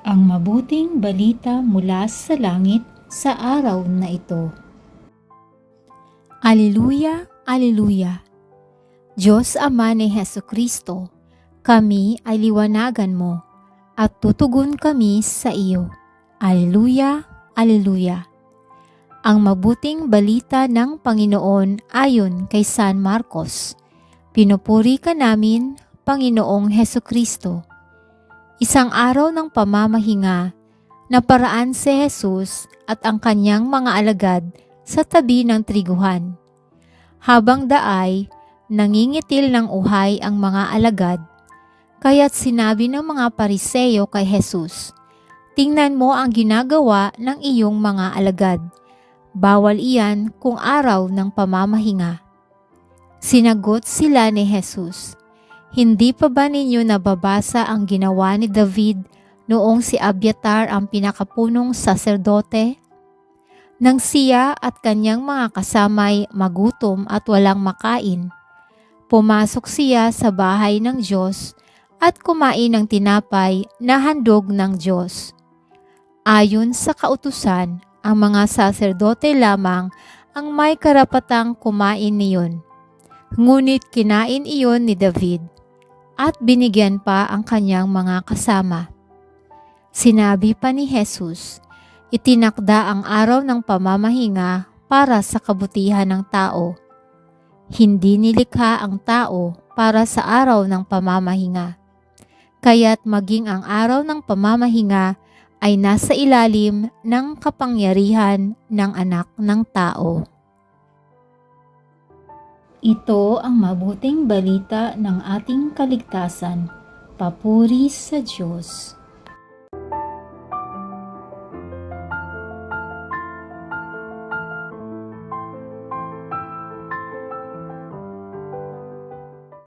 Ang mabuting balita mula sa langit sa araw na ito. Aleluya, aleluya. Diyos Ama ni Hesukristo, kami ay liwanagan mo at tutugon kami sa iyo. Aleluya, aleluya. Ang mabuting balita ng Panginoon ayon kay San Marcos. Pinupuri ka namin, Panginoong Hesukristo. Isang araw ng pamamahinga, naparaan si Jesus at ang kanyang mga alagad sa tabi ng triguhan. Habang daay, nangingitil ng uhay ang mga alagad, kaya't sinabi ng mga Pariseo kay Jesus, "Tingnan mo ang ginagawa ng iyong mga alagad. Bawal iyan kung araw ng pamamahinga." Sinagot sila ni Jesus, "Hindi pa ba ninyo nababasa ang ginawa ni David noong si Abiatar ang pinakapunong saserdote? Nang siya at kanyang mga kasamay magutom at walang makain, pumasok siya sa bahay ng Diyos at kumain ng tinapay na handog ng Diyos. Ayon sa kautusan, ang mga saserdote lamang ang may karapatang kumain niyon. Ngunit kinain iyon ni David at binigyan pa ang kanyang mga kasama." Sinabi pa ni Jesus, itinakda ang araw ng pamamahinga para sa kabutihan ng tao. Hindi nilikha ang tao para sa araw ng pamamahinga. Kaya't maging ang araw ng pamamahinga ay nasa ilalim ng kapangyarihan ng Anak ng Tao. Ito ang mabuting balita ng ating kaligtasan. Papuri sa Diyos.